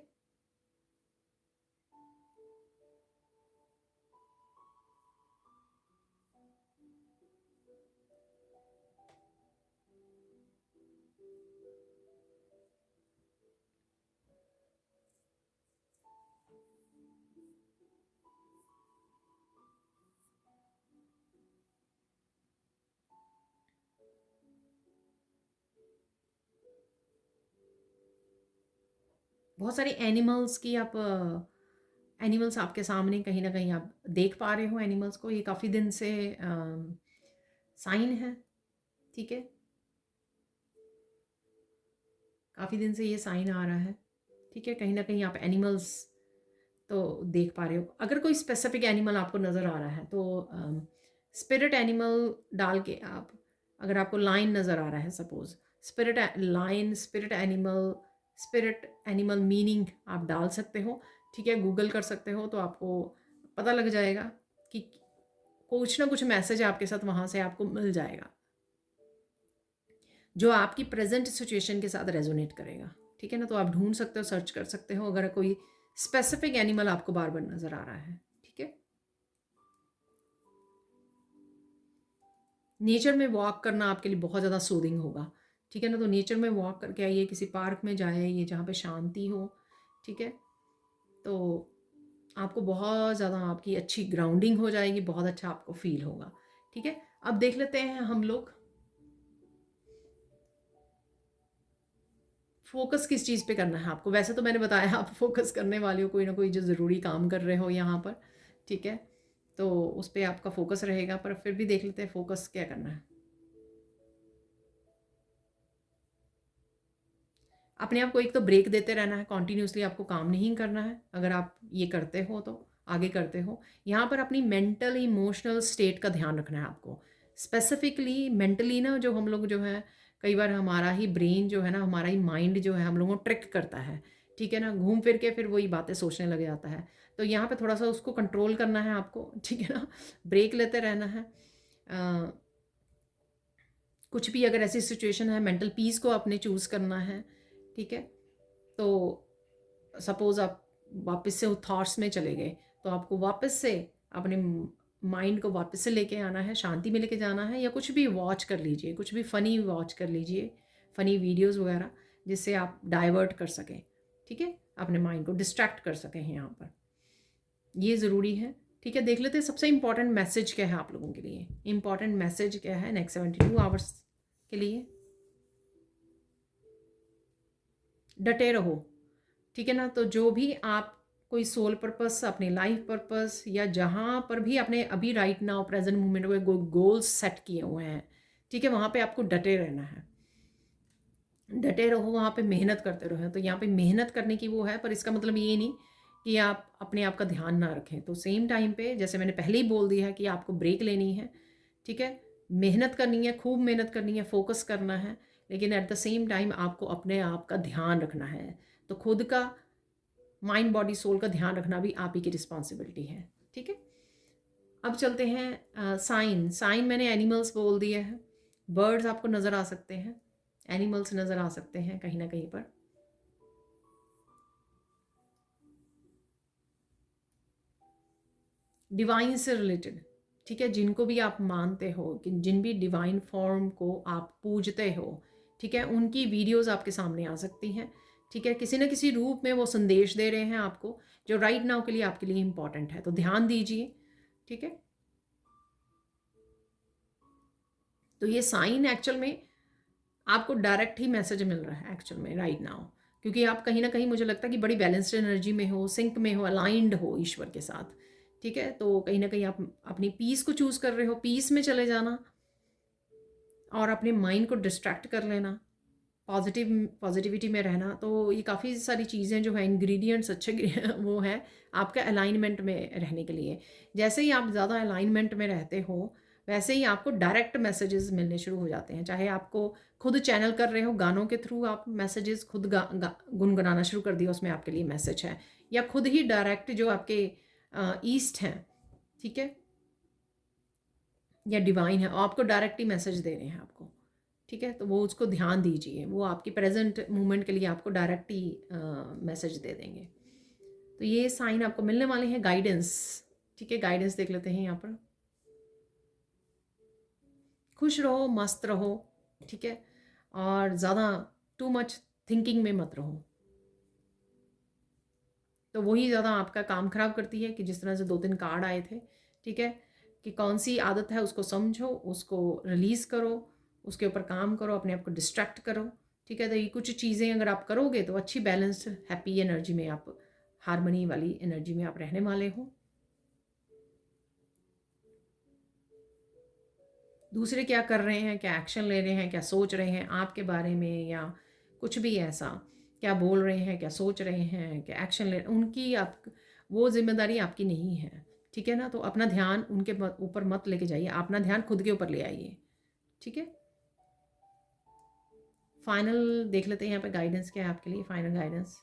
बहुत सारे एनिमल्स की आप एनिमल्स आपके सामने कहीं ना कहीं आप देख पा रहे हो एनिमल्स को, ये काफ़ी दिन से साइन है, ठीक है। काफ़ी दिन से ये साइन आ रहा है, ठीक है। कहीं ना कहीं आप एनिमल्स तो देख पा रहे हो। अगर कोई स्पेसिफिक एनिमल आपको नज़र आ रहा है तो स्पिरिट एनिमल डाल के आप, अगर आपको लाइन नज़र आ रहा है सपोज, स्पिरिट एनिमल मीनिंग आप डाल सकते हो, ठीक है। गूगल कर सकते हो तो आपको पता लग जाएगा कि कुछ ना कुछ मैसेज आपके साथ वहाँ से आपको मिल जाएगा जो आपकी प्रेजेंट सिचुएशन के साथ रेजोनेट करेगा, ठीक है ना। तो आप ढूंढ सकते हो, सर्च कर सकते हो, अगर कोई स्पेसिफिक एनिमल आपको बार बार नज़र आ रहा है, ठीक है। नेचर में वॉक करना आपके लिए बहुत ज़्यादा सूदिंग होगा, ठीक है ना। तो नेचर में वॉक करके आइए, किसी पार्क में जाइए जहाँ पे शांति हो, ठीक है। तो आपको बहुत ज़्यादा आपकी अच्छी ग्राउंडिंग हो जाएगी, बहुत अच्छा आपको फील होगा, ठीक है। अब देख लेते हैं हम लोग फोकस किस चीज़ पे करना है आपको। वैसे तो मैंने बताया आप फोकस करने वाले हो कोई ना कोई जो ज़रूरी काम कर रहे हो यहाँ पर, ठीक है। तो उस पर आपका फोकस रहेगा, पर फिर भी देख लेते हैं फोकस क्या करना है। अपने आप को एक तो ब्रेक देते रहना है, कॉन्टीन्यूसली आपको काम नहीं करना है। अगर आप ये करते हो तो आगे करते हो। यहाँ पर अपनी मेंटल इमोशनल स्टेट का ध्यान रखना है आपको। स्पेसिफिकली मेंटली ना, जो हम लोग जो है, कई बार हमारा ही ब्रेन जो है ना, हमारा ही माइंड जो है हम लोगों को ट्रिक करता है, ठीक है ना। घूम फिर के फिर वही बातें सोचने लग जाता है। तो यहाँ पे थोड़ा सा उसको कंट्रोल करना है आपको, ठीक है ना। ब्रेक लेते रहना है। कुछ भी अगर ऐसी सिचुएशन है, मेंटल पीस को आपने चूज़ करना है, ठीक है। तो सपोज़ आप वापस से थॉट्स में चले गए, तो आपको वापस से अपने माइंड को वापस से लेके आना है, शांति में लेके जाना है। या कुछ भी वॉच कर लीजिए, कुछ भी फ़नी वॉच कर लीजिए, फ़नी वीडियोस वगैरह, जिससे आप डाइवर्ट कर सकें, ठीक है। अपने माइंड को डिस्ट्रैक्ट कर सकें यहाँ पर, ये ज़रूरी है, ठीक है। देख लेते हैं सबसे इंपॉर्टेंट मैसेज क्या है आप लोगों के लिए। इंपॉर्टेंट मैसेज क्या है नेक्स्ट 72 आवर्स के लिए। डटे रहो, ठीक है ना। तो जो भी आप कोई सोल पर्पस, अपने लाइफ पर्पस, या जहाँ पर भी आपने अभी राइट नाउ प्रेजेंट मोमेंट में गोल्स सेट किए हुए हैं, ठीक है, वहाँ पे आपको डटे रहना है। डटे रहो, वहाँ पे मेहनत करते रहो। तो यहाँ पे मेहनत करने की वो है, पर इसका मतलब ये नहीं कि आप अपने आप का ध्यान ना रखें। तो सेम टाइम पे, जैसे मैंने पहले ही बोल दिया है कि आपको ब्रेक लेनी है, ठीक है। मेहनत करनी है, खूब मेहनत करनी है, फोकस करना है, लेकिन एट द सेम टाइम आपको अपने आप का ध्यान रखना है। तो खुद का माइंड बॉडी सोल का ध्यान रखना भी आप ही की रिस्पॉन्सिबिलिटी है, ठीक है। अब चलते हैं साइन। साइन मैंने एनिमल्स बोल दिए हैं। बर्ड्स आपको नज़र आ सकते हैं, एनिमल्स नज़र आ सकते हैं कहीं ना कहीं पर। डिवाइन से रिलेटेड, ठीक है, जिनको भी आप मानते हो, कि जिन भी डिवाइन फॉर्म को आप पूजते हो, ठीक है, उनकी वीडियोस आपके सामने आ सकती हैं, ठीक है। किसी न किसी रूप में वो संदेश दे रहे हैं आपको, जो राइट नाउ के लिए आपके लिए इम्पॉर्टेंट है। तो ध्यान दीजिए, ठीक है। तो ये साइन एक्चुअल में आपको डायरेक्ट ही मैसेज मिल रहा है एक्चुअल में राइट नाउ, क्योंकि आप कहीं ना कहीं, मुझे लगता है कि बड़ी बैलेंस्ड एनर्जी में हो, सिंक में हो, अलाइंड हो ईश्वर के साथ, ठीक है। तो कहीं ना कहीं आप अपनी पीस को चूज़ कर रहे हो, पीस में चले जाना और अपने माइंड को डिस्ट्रैक्ट कर लेना, पॉजिटिविटी में रहना। तो ये काफ़ी सारी चीज़ें जो है, इंग्रेडिएंट्स अच्छे वो है आपका अलाइनमेंट में रहने के लिए। जैसे ही आप ज़्यादा अलाइनमेंट में रहते हो, वैसे ही आपको डायरेक्ट मैसेजेस मिलने शुरू हो जाते हैं। चाहे आपको खुद चैनल कर रहे हो गानों के थ्रू, आप मैसेजेस खुद गुनगुनाना शुरू कर दिया, उसमें आपके लिए मैसेज है। या खुद ही डायरेक्ट जो आपके ईस्ट हैं, ठीक है, या डिवाइन है, आपको डायरेक्ट ही मैसेज दे रहे हैं आपको, ठीक है। तो वो उसको ध्यान दीजिए, वो आपकी प्रेजेंट मोमेंट के लिए आपको डायरेक्ट ही मैसेज दे देंगे। तो ये साइन आपको मिलने वाले हैं। गाइडेंस, ठीक है, गाइडेंस देख लेते हैं यहाँ पर। खुश रहो, मस्त रहो, ठीक है, और ज़्यादा टू मच थिंकिंग में मत रहो। तो वही ज़्यादा आपका काम ख़राब करती है, कि जिस तरह से 2-3 कार्ड आए थे, ठीक है, कि कौन सी आदत है उसको समझो, उसको रिलीज़ करो, उसके ऊपर काम करो, अपने आप को डिस्ट्रैक्ट करो, ठीक है। तो ये कुछ चीज़ें अगर आप करोगे तो अच्छी बैलेंस्ड हैप्पी एनर्जी में आप, हारमनी वाली एनर्जी में आप रहने वाले हो। दूसरे क्या कर रहे हैं, क्या एक्शन ले रहे हैं, क्या सोच रहे हैं आपके बारे में, या कुछ भी ऐसा, क्या बोल रहे हैं, क्या सोच रहे हैं, क्या एक्शन ले, उनकी आप, वो जिम्मेदारी आपकी नहीं है, ठीक है ना। तो अपना ध्यान उनके ऊपर मत लेके जाइए, अपना ध्यान खुद के ऊपर ले आइए, ठीक है। फाइनल देख लेते हैं यहाँ पे गाइडेंस क्या है आपके लिए, फाइनल गाइडेंस।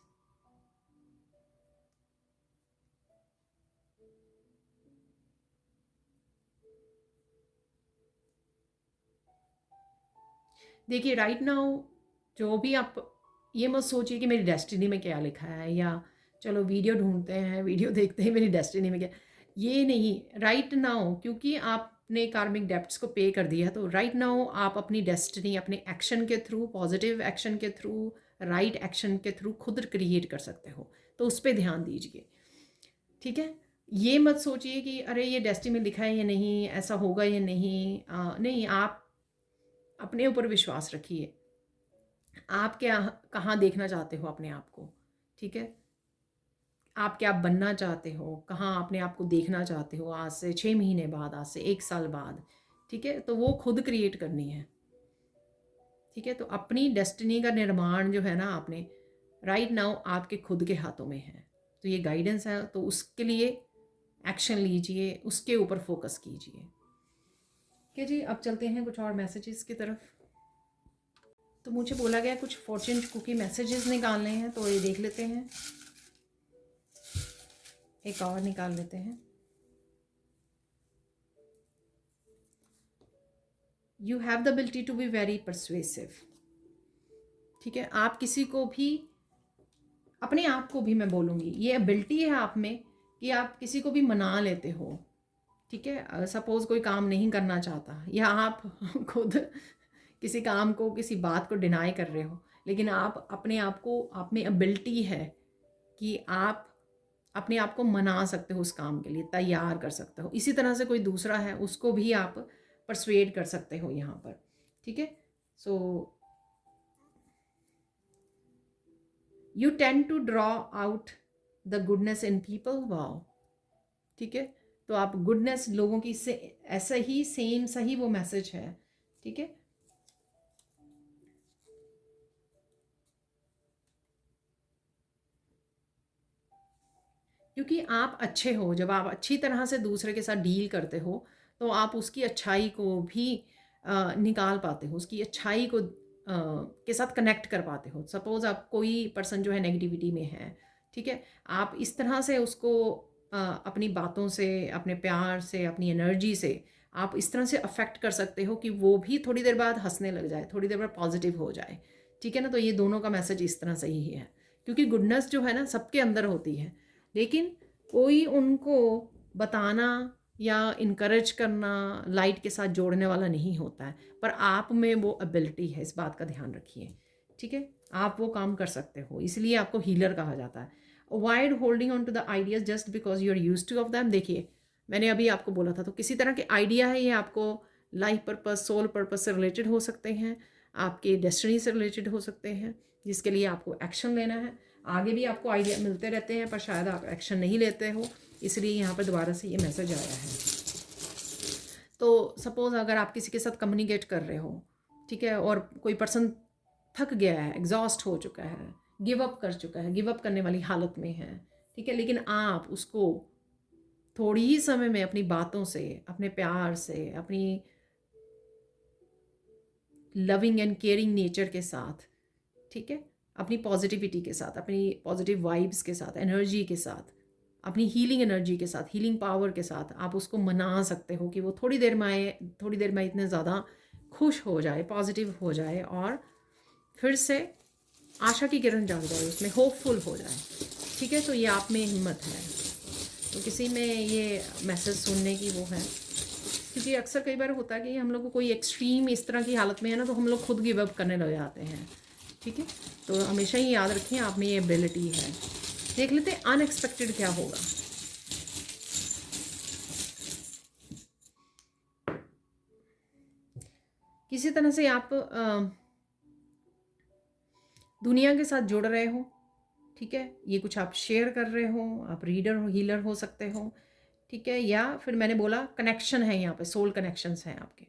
देखिए राइट नाउ, जो भी आप, ये मत सोचिए कि मेरी डेस्टिनी में क्या लिखा है, या चलो वीडियो ढूंढते हैं, वीडियो देखते हैं मेरी डेस्टिनी में क्या, ये नहीं। राइट नाउ, क्योंकि आप आपने कार्मिक डेब्ट्स को पे कर दिया, तो राइट नाउ आप अपनी डेस्टिनी अपने एक्शन के थ्रू, पॉजिटिव एक्शन के थ्रू, राइट एक्शन के थ्रू खुद क्रिएट कर सकते हो। तो उस पर ध्यान दीजिए, ठीक है। ये मत सोचिए कि अरे ये डेस्टिनी में लिखा है या नहीं, ऐसा होगा या नहीं। नहीं, आप अपने ऊपर विश्वास रखिए। आप क्या कहाँ देखना चाहते हो अपने आप को, ठीक है। आप क्या बनना चाहते हो, कहाँ अपने आप को देखना चाहते हो आज से 6 महीने बाद, आज से 1 साल बाद, ठीक है। तो वो खुद क्रिएट करनी है, ठीक है। तो अपनी डेस्टिनी का निर्माण जो है ना, आपने राइट नाउ आपके खुद के हाथों में है। तो ये गाइडेंस है, तो उसके लिए एक्शन लीजिए, उसके ऊपर फोकस कीजिए। ठीक है जी, अब चलते हैं कुछ और मैसेजेस की तरफ। तो मुझे बोला गया कुछ फॉर्चून कुकी मैसेजेस निकालने हैं, तो ये देख लेते हैं, एक और निकाल लेते हैं। You have the ability to be very persuasive, ठीक है। आप किसी को भी, अपने आप को भी मैं बोलूँगी, ये एबिलिटी है आप में कि आप किसी को भी मना लेते हो, ठीक है। सपोज़ कोई काम नहीं करना चाहता, या आप खुद किसी काम को, किसी बात को डिनाई कर रहे हो, लेकिन आप अपने आप को, आप में एबिलिटी है कि आप अपने आप को मना सकते हो, उस काम के लिए तैयार कर सकते हो। इसी तरह से कोई दूसरा है, उसको भी आप परसुएड कर सकते हो यहाँ पर, ठीक है। So you tend to draw out the goodness in people, wow, ठीक है। तो आप गुडनेस लोगों की से ऐसा ही सेम सही वो मैसेज है, ठीक है। क्योंकि आप अच्छे हो, जब आप अच्छी तरह से दूसरे के साथ डील करते हो, तो आप उसकी अच्छाई को भी निकाल पाते हो, उसकी अच्छाई को के साथ कनेक्ट कर पाते हो। सपोज़ आप कोई पर्सन जो है नेगेटिविटी में है, ठीक है, आप इस तरह से उसको अपनी बातों से, अपने प्यार से, अपनी एनर्जी से आप इस तरह से अफेक्ट कर सकते हो कि वो भी थोड़ी देर बाद हंसने लग जाए, थोड़ी देर बाद पॉजिटिव हो जाए, ठीक है ना। तो ये दोनों का मैसेज इस तरह से ही है, क्योंकि गुडनेस जो है ना सबके अंदर होती है, लेकिन कोई उनको बताना या इनकरेज करना, लाइट के साथ जोड़ने वाला नहीं होता है। पर आप में वो एबिलिटी है, इस बात का ध्यान रखिए, ठीक है। आप वो काम कर सकते हो, इसलिए आपको हीलर कहा जाता है। Avoid holding on to the ideas just because you are use to of them. देखिए, मैंने अभी आपको बोला था, तो किसी तरह के आइडिया है, ये आपको लाइफ पर्पस, सोल पर्पस से रिलेटेड हो सकते हैं, आपके डेस्टिनी से रिलेटेड हो सकते हैं, जिसके लिए आपको एक्शन लेना है। आगे भी आपको आइडिया मिलते रहते हैं, पर शायद आप एक्शन नहीं लेते हो, इसलिए यहाँ पर दोबारा से ये मैसेज आया है। तो सपोज़ अगर आप किसी के साथ कम्युनिकेट कर रहे हो, ठीक है, और कोई पर्सन थक गया है, एग्जॉस्ट हो चुका है, गिव अप कर चुका है, गिव अप करने वाली हालत में है, ठीक है, लेकिन आप उसको थोड़ी ही समय में अपनी बातों से, अपने प्यार से, अपनी लविंग एंड केयरिंग नेचर के साथ, ठीक है, अपनी पॉजिटिविटी के साथ, अपनी पॉजिटिव वाइब्स के साथ, एनर्जी के साथ, अपनी हीलिंग एनर्जी के साथ, हीलिंग पावर के साथ आप उसको मना सकते हो कि वो थोड़ी देर में इतने ज़्यादा खुश हो जाए, पॉजिटिव हो जाए, और फिर से आशा की किरण जग जाए, उसमें होपफुल हो जाए, ठीक है। तो ये आप में हिम्मत है, तो किसी में ये मैसेज सुनने की वो है, क्योंकि अक्सर कई बार होता है कि हम लोग को कोई एक्सट्रीम इस तरह की हालत में है ना, तो हम लोग खुद गिव अप करने लग जाते हैं, ठीक है। तो हमेशा ही याद रखें आप में ये एबिलिटी है। देख लेते हैं अनएक्सपेक्टेड क्या होगा। किसी तरह से आप दुनिया के साथ जुड़ रहे हो, ठीक है, ये कुछ आप शेयर कर रहे हो, आप रीडर हो, हीलर हो सकते हो, ठीक है, या फिर मैंने बोला कनेक्शन है, यहाँ पे सोल कनेक्शंस हैं आपके,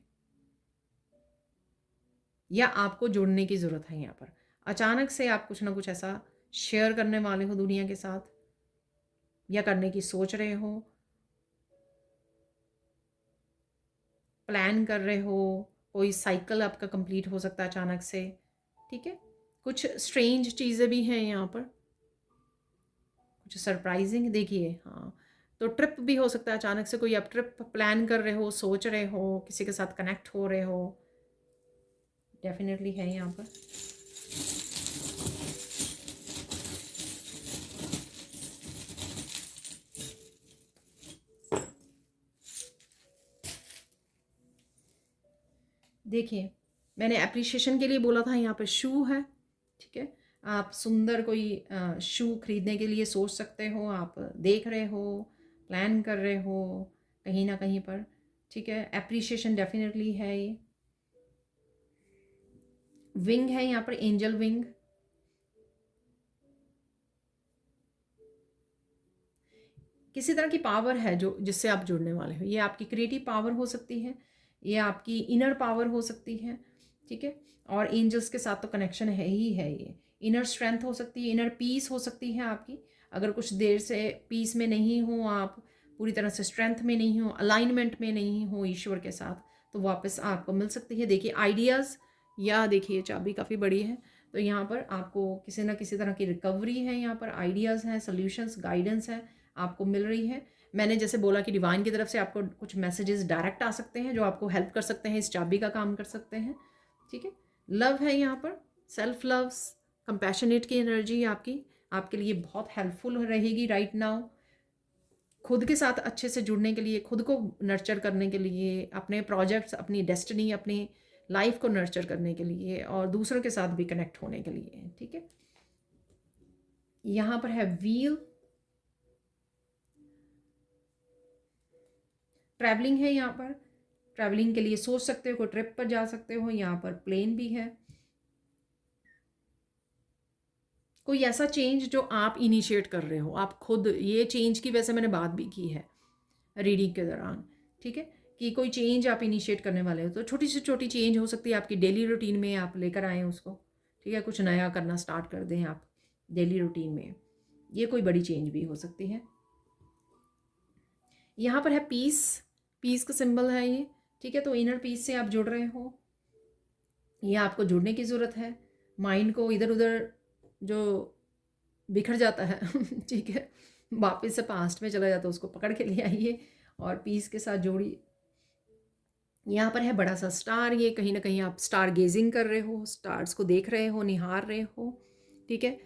या आपको जुड़ने की ज़रूरत है। यहाँ पर अचानक से आप कुछ ना कुछ ऐसा शेयर करने वाले हो दुनिया के साथ, या करने की सोच रहे हो, प्लान कर रहे हो, कोई साइकिल आपका कंप्लीट हो सकता है अचानक से, ठीक है। कुछ स्ट्रेंज चीज़ें भी हैं यहाँ पर, कुछ सरप्राइजिंग, देखिए, हाँ। तो ट्रिप भी हो सकता है, अचानक से कोई आप ट्रिप प्लान कर रहे हो, सोच रहे हो, किसी के साथ कनेक्ट हो रहे हो, डेफिनेटली है यहाँ पर। देखिए, मैंने एप्रिसिएशन के लिए बोला था, यहाँ पे शू है, ठीक है। आप सुंदर कोई शू खरीदने के लिए सोच सकते हो, आप देख रहे हो, प्लान कर रहे हो कहीं ना कहीं पर, ठीक है। एप्रिसिएशन डेफिनेटली है ये। विंग है यहाँ पर, एंजल विंग। किसी तरह की पावर है जो जिससे आप जुड़ने वाले हो। ये आपकी क्रिएटिव पावर हो सकती है, ये आपकी इनर पावर हो सकती है, ठीक है। और एंजल्स के साथ तो कनेक्शन है ही है। ये इनर स्ट्रेंथ हो सकती है, इनर पीस हो सकती है आपकी। अगर कुछ देर से पीस में नहीं हो आप, पूरी तरह से स्ट्रेंथ में नहीं हो, अलाइनमेंट में नहीं हो ईश्वर के साथ, तो वापस आपको मिल सकती है। देखिए आइडियाज़, या देखिए चाबी काफ़ी बड़ी है, तो यहाँ पर आपको किसी ना किसी तरह की रिकवरी है, यहाँ पर आइडियाज़ हैं, सॉल्यूशंस, गाइडेंस है आपको मिल रही है। मैंने जैसे बोला कि डिवाइन की तरफ से आपको कुछ मैसेजेस डायरेक्ट आ सकते हैं जो आपको हेल्प कर सकते हैं, इस चाबी का काम कर सकते हैं, ठीक है। लव है यहाँ पर, सेल्फ लव्स, कंपैशनेट की एनर्जी आपकी आपके लिए बहुत हेल्पफुल रहेगी राइट नाउ। खुद के साथ अच्छे से जुड़ने के लिए, खुद को नर्चर करने के लिए, अपने प्रोजेक्ट्स, अपनी डेस्टिनी, अपनी लाइफ को नर्चर करने के लिए, और दूसरों के साथ भी कनेक्ट होने के लिए, ठीक है। यहाँ पर है व्हील, ट्रैवलिंग है यहाँ पर, ट्रैवलिंग के लिए सोच सकते हो, कोई ट्रिप पर जा सकते हो। यहाँ पर प्लेन भी है, कोई ऐसा चेंज जो आप इनिशिएट कर रहे हो, आप खुद। ये चेंज की वैसे मैंने बात भी की है रीडिंग के दौरान, ठीक है, कि कोई चेंज आप इनिशिएट करने वाले हो। तो छोटी से छोटी चेंज हो सकती है आपकी डेली रूटीन में, आप लेकर आएँ उसको, ठीक है। कुछ नया करना स्टार्ट कर दें आप डेली रूटीन में, ये कोई बड़ी चेंज भी हो सकती है। यहाँ पर है पीस, पीस का सिंबल है ये, ठीक है। तो इनर पीस से आप जुड़ रहे हो, ये आपको जुड़ने की ज़रूरत है। माइंड को इधर उधर जो बिखर जाता है ठीक है, वापस से पास्ट में चला जाता है, उसको पकड़ के ले आइए और पीस के साथ जोड़िए। यहाँ पर है बड़ा सा स्टार, ये कहीं ना कहीं आप स्टार गेजिंग कर रहे हो, स्टार्स को देख रहे हो, निहार रहे हो, ठीक है।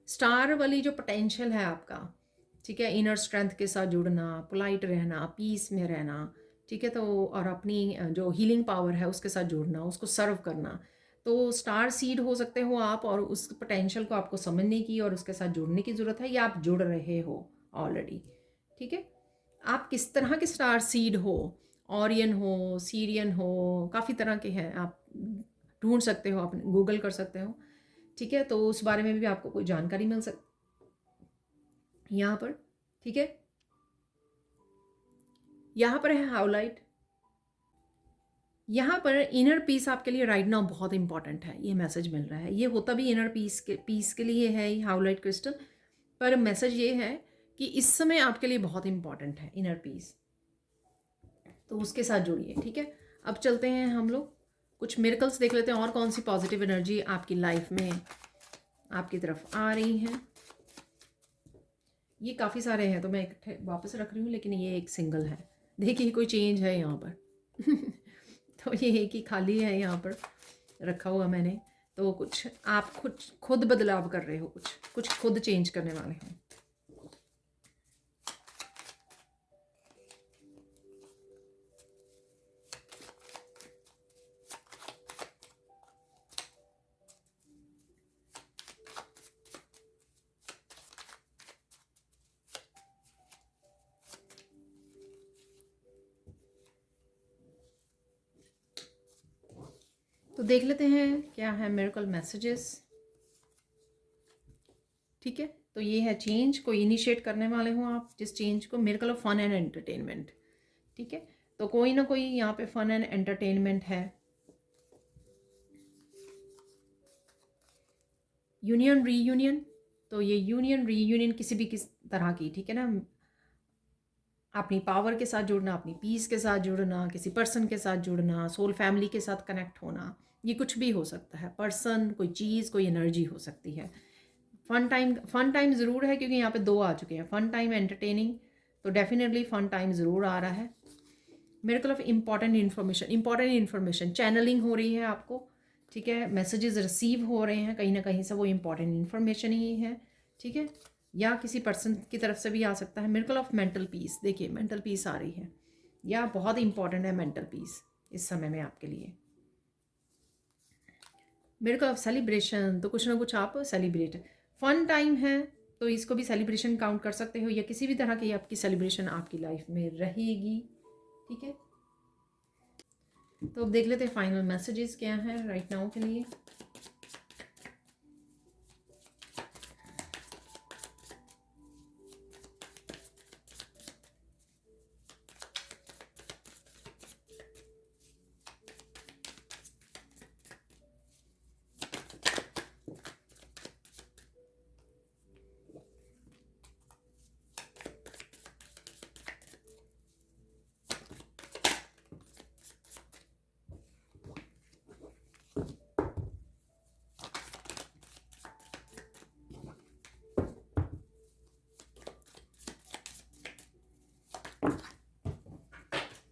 स्टार वाली जो पोटेंशियल है आपका, ठीक है, इनर स्ट्रेंथ के साथ जुड़ना, पोलाइट रहना, पीस में रहना, ठीक है। तो और अपनी जो हीलिंग पावर है उसके साथ जुड़ना, उसको सर्व करना। तो स्टार सीड हो सकते हो आप, और उस पोटेंशियल को आपको समझने की और उसके साथ जुड़ने की ज़रूरत है, या आप जुड़ रहे हो ऑलरेडी, ठीक है। आप किस तरह के स्टार सीड हो, ऑरियन हो, सीरियन हो, काफ़ी तरह के हैं, आप ढूंढ सकते हो, आप गूगल कर सकते हो, ठीक है। तो उस बारे में भी आपको कोई जानकारी मिल सकती यहाँ पर, ठीक है। यहाँ पर है हाउलाइट, यहाँ पर इनर पीस आपके लिए राइट नाउ बहुत इंपॉर्टेंट है, ये मैसेज मिल रहा है। ये होता भी इनर पीस के लिए है ये हाउलाइट क्रिस्टल, पर मैसेज ये है कि इस समय आपके लिए बहुत इंपॉर्टेंट है इनर पीस, तो उसके साथ जुड़िए, ठीक है। अब चलते हैं हम लोग कुछ मिरेकल्स देख लेते हैं, और कौन सी पॉजिटिव एनर्जी आपकी लाइफ में आपकी तरफ आ रही हैं। ये काफ़ी सारे हैं तो मैं इकट्ठे वापस रख रही हूँ, लेकिन ये एक सिंगल है। देखिए कोई चेंज है यहाँ पर तो ये एक ही खाली है यहाँ पर रखा हुआ मैंने। तो कुछ आप खुद बदलाव कर रहे हो, कुछ खुद चेंज करने वाले हैं। तो देख लेते हैं क्या है मिरेकल मैसेजेस, ठीक है। तो ये है चेंज को इनिशिएट करने वाले हो आप, जिस चेंज को, miracle of fun and entertainment, ठीक है। तो कोई ना कोई यहाँ पे फन एंड एंटरटेनमेंट है। यूनियन रीयूनियन, तो ये यूनियन रीयूनियन किसी भी किस तरह की, ठीक है ना, अपनी पावर के साथ जुड़ना, अपनी पीस के साथ जुड़ना, किसी पर्सन के साथ जुड़ना, सोल फैमिली के साथ कनेक्ट होना, ये कुछ भी हो सकता है। पर्सन, कोई चीज़, कोई एनर्जी हो सकती है। फन टाइम ज़रूर है, क्योंकि यहाँ पे दो आ चुके हैं, फन टाइम, एंटरटेनिंग, तो डेफिनेटली फन टाइम ज़रूर आ रहा है। Miracle of important information channelling हो रही है आपको, ठीक है। मैसेजेस रिसीव हो रहे हैं कहीं ना कहीं से, वो इंपॉर्टेंट इन्फॉर्मेशन ही है, ठीक है, या किसी पर्सन की तरफ से भी आ सकता है। मिरेकल ऑफ मेंटल पीस, देखिए मेंटल पीस आ रही है, या बहुत इंपॉर्टेंट है मेंटल पीस इस समय में आपके लिए। मेरे को सेलिब्रेशन तो कुछ ना कुछ आप सेलिब्रेट, फन टाइम है तो इसको भी सेलिब्रेशन काउंट कर सकते हो, या किसी भी तरह की आपकी सेलिब्रेशन आपकी लाइफ में रहेगी। ठीक है, तो अब देख लेते हैं फाइनल मैसेजेस क्या है राइट नाउ के लिए।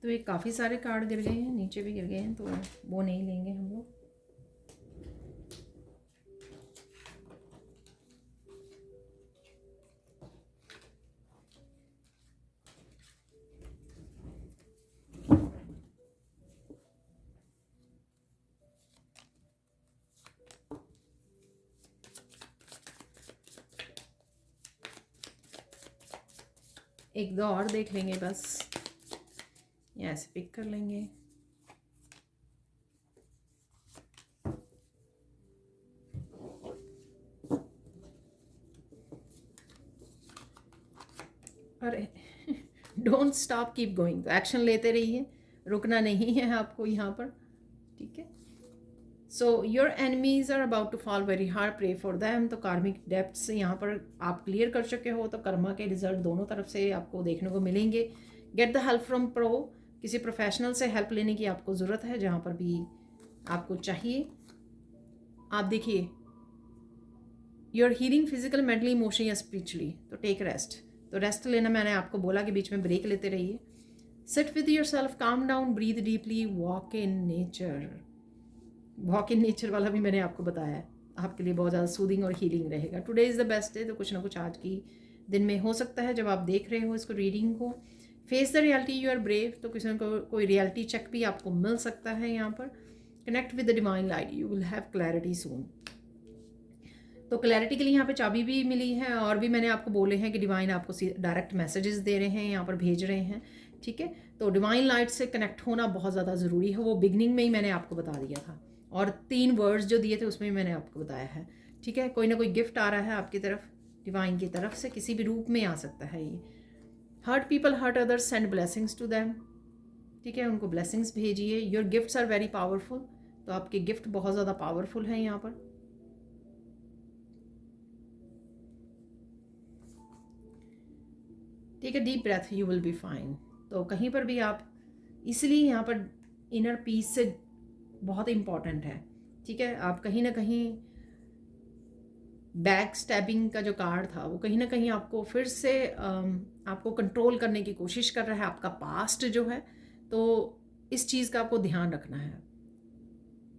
तो ये काफ़ी सारे कार्ड गिर गए हैं, नीचे भी गिर गए हैं, तो वो नहीं लेंगे हम लोग। एक दो और देख लेंगे बस, या ऐसे पिक कर लेंगे। अरे डोंट स्टॉप कीप गोइंग, तो एक्शन लेते रहिए, रुकना नहीं है आपको यहाँ पर। ठीक है, so your enemies are about to fall very hard, pray for them. तो कार्मिक डेप्थ्स यहाँ पर आप क्लियर कर चुके हो, तो कर्मा के रिजल्ट दोनों तरफ से आपको देखने को मिलेंगे। Get the help from pro, किसी प्रोफेशनल से हेल्प लेने की आपको ज़रूरत है जहाँ पर भी आपको चाहिए। आप देखिए, you are healing physical, mentally, emotionally या स्पिरिचुअली, तो टेक रेस्ट। तो रेस्ट लेना मैंने आपको बोला कि बीच में ब्रेक लेते रहिए। Sit with your self, calm down, breathe deeply, walk in nature. Walk in nature वाला भी मैंने आपको बताया है, आपके लिए बहुत ज़्यादा सूदिंग और हीलिंग रहेगा। Today is the best day, तो कुछ ना कुछ आज की दिन में हो सकता है जब आप देख रहे हो इसको, रीडिंग को। Face the reality, you are brave, तो किसी को कोई रियलिटी चेक भी आपको मिल सकता है यहाँ पर। Connect with the divine light, you will have clarity soon. तो क्लैरिटी के लिए यहाँ पे चाबी भी मिली है, और भी मैंने आपको बोले हैं कि डिवाइन आपको डायरेक्ट मैसेजेस दे रहे हैं, यहाँ पर भेज रहे हैं। ठीक है, तो डिवाइन लाइट से कनेक्ट होना बहुत ज़्यादा ज़रूरी है, वो बिगनिंग में ही मैंने आपको बता दिया था, और 3 वर्ड्स जो दिए थे उसमें भी मैंने आपको बताया है। ठीक है, कोई ना कोई गिफ्ट आ रहा है आपकी तरफ, डिवाइन की तरफ से, किसी भी रूप में आ सकता है ये। Hurt people, hurt others, send blessings to them. ठीक है, उनको ब्लेसिंग्स भेजिए। Your gifts are very powerful, तो आपके गिफ्ट बहुत ज़्यादा पावरफुल हैं यहाँ पर। Take a deep breath, you will be fine. तो कहीं पर भी आप, इसलिए यहाँ पर इनर पीस से बहुत इम्पॉर्टेंट है। ठीक है, आप कहीं ना कहीं बैक स्टैबिंग का जो कार्ड था वो कहीं ना कहीं आपको फिर से आपको कंट्रोल करने की कोशिश कर रहा है, आपका पास्ट जो है। तो इस चीज़ का आपको ध्यान रखना है।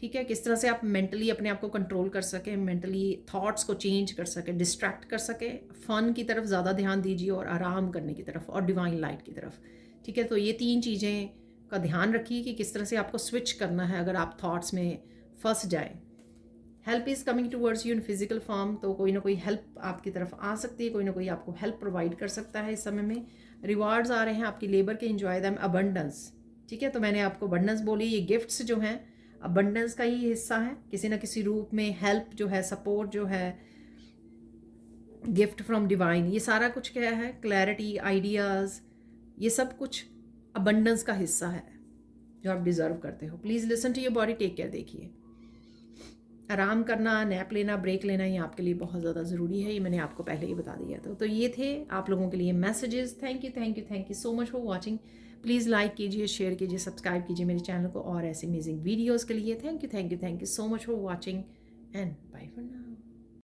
ठीक है, किस तरह से आप मेंटली अपने आप को कंट्रोल कर सके, मेंटली थॉट्स को चेंज कर सके, डिस्ट्रैक्ट कर सके। फ़न की तरफ ज़्यादा ध्यान दीजिए, और आराम करने की तरफ, और डिवाइन लाइट की तरफ। ठीक है, तो ये 3 चीज़ें का ध्यान रखिए कि किस तरह से आपको स्विच करना है अगर आप थॉट्स में फंस जाए। Help is coming towards you in physical form, तो कोई ना कोई हेल्प आपकी तरफ आ सकती है, कोई ना कोई आपको हेल्प प्रोवाइड कर सकता है इस समय में। रिवार्ड्स आ रहे हैं आपकी लेबर के, एंजॉय दैम। अबंडेंस, ठीक है, तो मैंने आपको अबंडेंस बोली, ये गिफ्ट्स जो हैं अबंडेंस का ही हिस्सा है, किसी ना किसी रूप में हेल्प जो है, सपोर्ट जो है, गिफ्ट फ्रॉम डिवाइन, ये सारा कुछ क्या है, क्लैरिटी, आइडियाज़, ये सब कुछ अबंडेंस का हिस्सा है जो आप डिज़र्व करते हो। Please listen to your body, take care. देखिए, आराम करना, नैप लेना, ब्रेक लेना, ये आपके लिए बहुत ज़्यादा ज़रूरी है, ये मैंने आपको पहले ही बता दिया था। तो ये थे आप लोगों के लिए messages. Thank you thank you thank you so much for watching. Please like कीजिए, शेयर कीजिए, सब्सक्राइब कीजिए मेरे चैनल को और ऐसे अमेजिंग वीडियोज़ के लिए। Thank you so much for watching and bye for now.